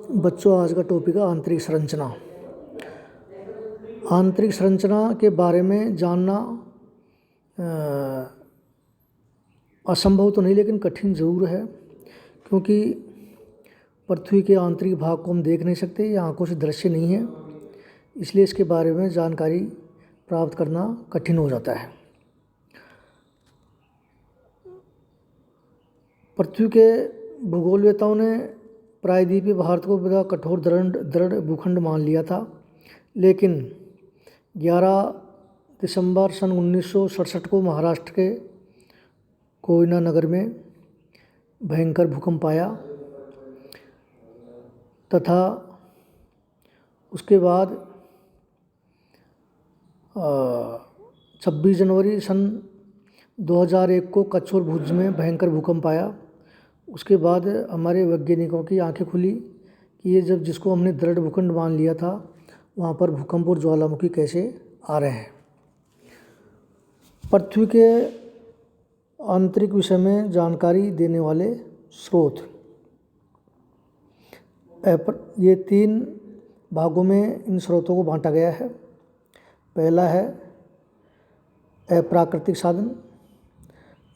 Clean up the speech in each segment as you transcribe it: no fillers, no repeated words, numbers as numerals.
बच्चों, आज का टॉपिक है आंतरिक संरचना। आंतरिक संरचना के बारे में जानना असंभव तो नहीं, लेकिन कठिन ज़रूर है, क्योंकि पृथ्वी के आंतरिक भाग को हम देख नहीं सकते, ये आंखों से दृश्य नहीं है। इसलिए इसके बारे में जानकारी प्राप्त करना कठिन हो जाता है। पृथ्वी के भूगोलवेताओं ने प्रायद्वीपीय भारत को बड़ा कठोर दृढ़ भूखंड मान लिया था, लेकिन 11 दिसंबर सन 1967 को महाराष्ट्र के कोयना नगर में भयंकर भूकंप आया तथा उसके बाद 26 जनवरी सन 2001 को कच्छ और भुज में भयंकर भूकंप आया। उसके बाद हमारे वैज्ञानिकों की आंखें खुली कि ये जब जिसको हमने दृढ़ भूखंड मान लिया था, वहाँ पर भूकंप और ज्वालामुखी कैसे आ रहे हैं। पृथ्वी के आंतरिक विषय में जानकारी देने वाले स्रोत, ये 3 भागों में इन स्रोतों को बांटा गया है। पहला है अप्राकृतिक साधन,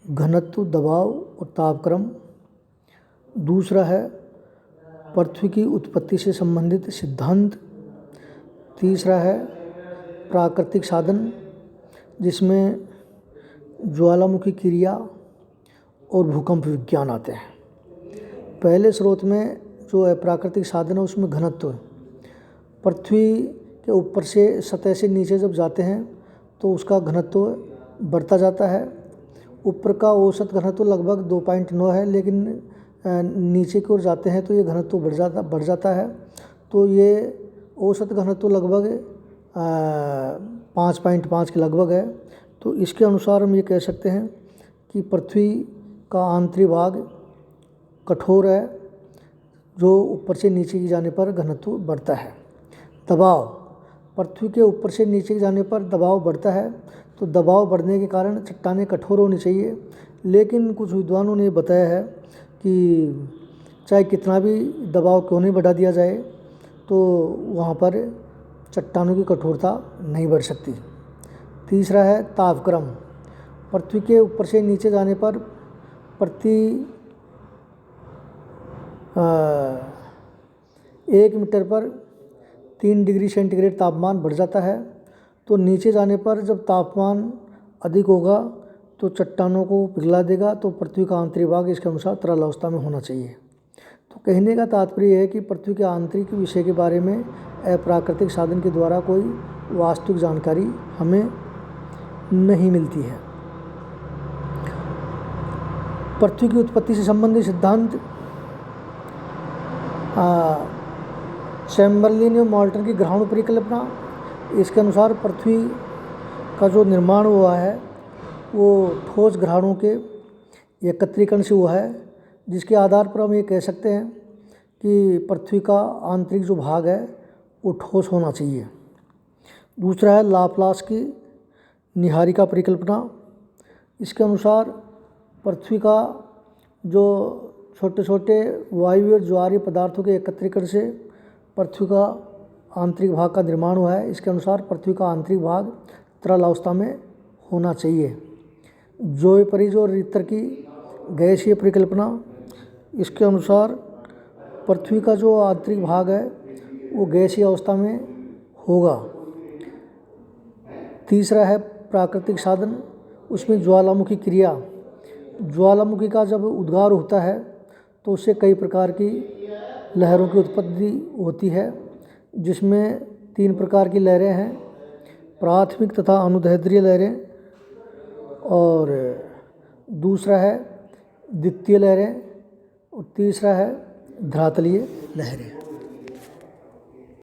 घनत्व, दबाव और तापक्रम। दूसरा है पृथ्वी की उत्पत्ति से संबंधित सिद्धांत। तीसरा है प्राकृतिक साधन, जिसमें ज्वालामुखी क्रिया और भूकंप विज्ञान आते हैं। पहले स्रोत में जो अप्राकृतिक साधन है, उसमें घनत्व है। पृथ्वी के ऊपर से सतह से नीचे जब जाते हैं तो उसका घनत्व बढ़ता जाता है। ऊपर का औसत घनत्व लगभग 2.9 है, लेकिन नीचे की ओर जाते हैं तो ये घनत्व बढ़ जाता है। तो ये औसत घनत्व लगभग 5.5 के लगभग है। तो इसके अनुसार हम ये कह सकते हैं कि पृथ्वी का आंतरिक भाग कठोर है, जो ऊपर से नीचे की जाने पर घनत्व बढ़ता है। दबाव, पृथ्वी के ऊपर से नीचे जाने पर दबाव बढ़ता है, तो दबाव बढ़ने के कारण चट्टानें कठोर होनी चाहिए। लेकिन कुछ विद्वानों ने बताया है कि चाहे कितना भी दबाव क्यों नहीं बढ़ा दिया जाए, तो वहाँ पर चट्टानों की कठोरता नहीं बढ़ सकती। तीसरा है तापक्रम, पृथ्वी के ऊपर से नीचे जाने पर प्रति 1 मीटर पर 3 डिग्री सेंटीग्रेड तापमान बढ़ जाता है। तो नीचे जाने पर जब तापमान अधिक होगा तो चट्टानों को पिघला देगा। तो पृथ्वी का आंतरिक भाग इसके अनुसार तरल अवस्था में होना चाहिए। तो कहने का तात्पर्य है कि पृथ्वी के आंतरिक विषय के बारे में अप्राकृतिक साधन के द्वारा कोई वास्तविक जानकारी हमें नहीं मिलती है। पृथ्वी की उत्पत्ति से संबंधित सिद्धांत, चैम्बरलिन और मॉल्टन की ग्रहाणु परिकल्पना, इसके अनुसार पृथ्वी का जो निर्माण हुआ है वो ठोस ग्रहाणुओं के एकत्रीकरण से हुआ है, जिसके आधार पर हम ये कह सकते हैं कि पृथ्वी का आंतरिक जो भाग है वो ठोस होना चाहिए। दूसरा है लाप्लास की निहारिका परिकल्पना। इसके अनुसार पृथ्वी का जो छोटे छोटे वायु और ज्वारीय पदार्थों के एकत्रीकरण से पृथ्वी का आंतरिक भाग का निर्माण हुआ है। इसके अनुसार पृथ्वी का आंतरिक भाग तरल अवस्था में होना चाहिए। जोएपरिज और रिक्टर की गैसीय परिकल्पना, इसके अनुसार पृथ्वी का जो आंतरिक भाग है वो गैसीय अवस्था में होगा। तीसरा है प्राकृतिक साधन, उसमें ज्वालामुखी क्रिया, ज्वालामुखी का जब उद्गार होता है तो उससे कई प्रकार की लहरों की उत्पत्ति होती है, जिसमें 3 प्रकार की लहरें हैं, प्राथमिक तथा अनुदैर्ध्य लहरें, और दूसरा है द्वितीय लहरें, और तीसरा है धरातलीय लहरें।